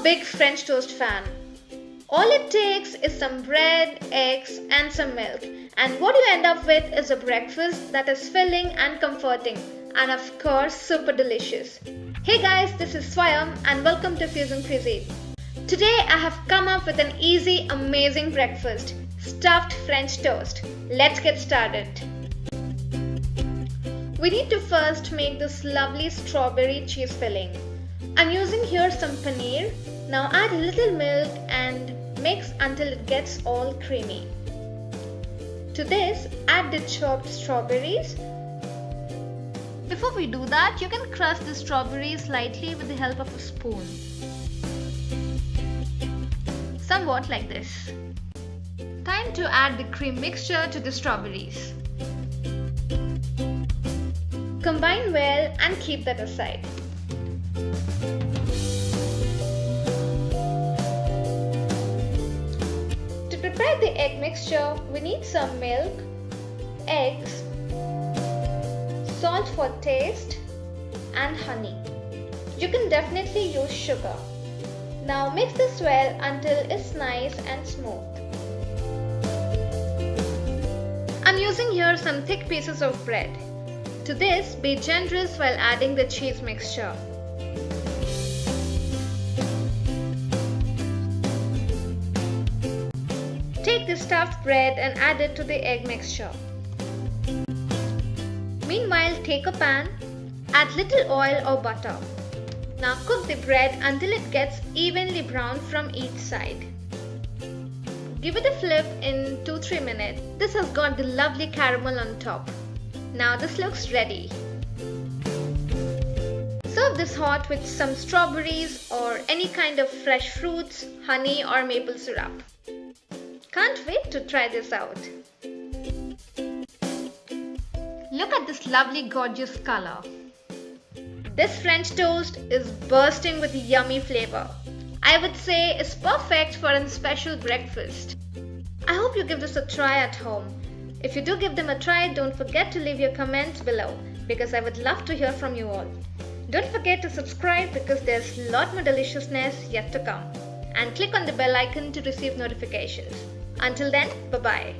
a big French toast fan. All it takes is some bread, eggs and some milk, and what you end up with is a breakfast that is filling and comforting and of course super delicious. Hey guys, this is Swayam and welcome to Cuisine. Today I have come up with an easy, amazing breakfast, stuffed French toast. Let's get started. We need to first make this lovely strawberry cheese filling. I'm using here some paneer. Now add a little milk and mix until it gets all creamy. To this, add the chopped strawberries. Before we do that, you can crush the strawberries lightly with the help of a spoon. Somewhat like this. Time to add the cream mixture to the strawberries. Combine well and keep that aside. To prepare the egg mixture, we need some milk, eggs, salt for taste, and honey. You can definitely use sugar. Now mix this well until it's nice and smooth. I'm using here some thick pieces of bread. To this, be generous while adding the cheese mixture. Take the stuffed bread and add it to the egg mixture. Meanwhile, take a pan, add little oil or butter. Now cook the bread until it gets evenly browned from each side. Give it a flip in 2-3 minutes. This has got the lovely caramel on top. Now this looks ready. Serve this hot with some strawberries or any kind of fresh fruits, honey or maple syrup. Can't wait to try this out. Look at this lovely gorgeous color. This French toast is bursting with yummy flavor. I would say it's perfect for a special breakfast. I hope you give this a try at home. If you do give them a try, don't forget to leave your comments below because I would love to hear from you all. Don't forget to subscribe because there's a lot more deliciousness yet to come. And click on the bell icon to receive notifications. Until then, bye-bye.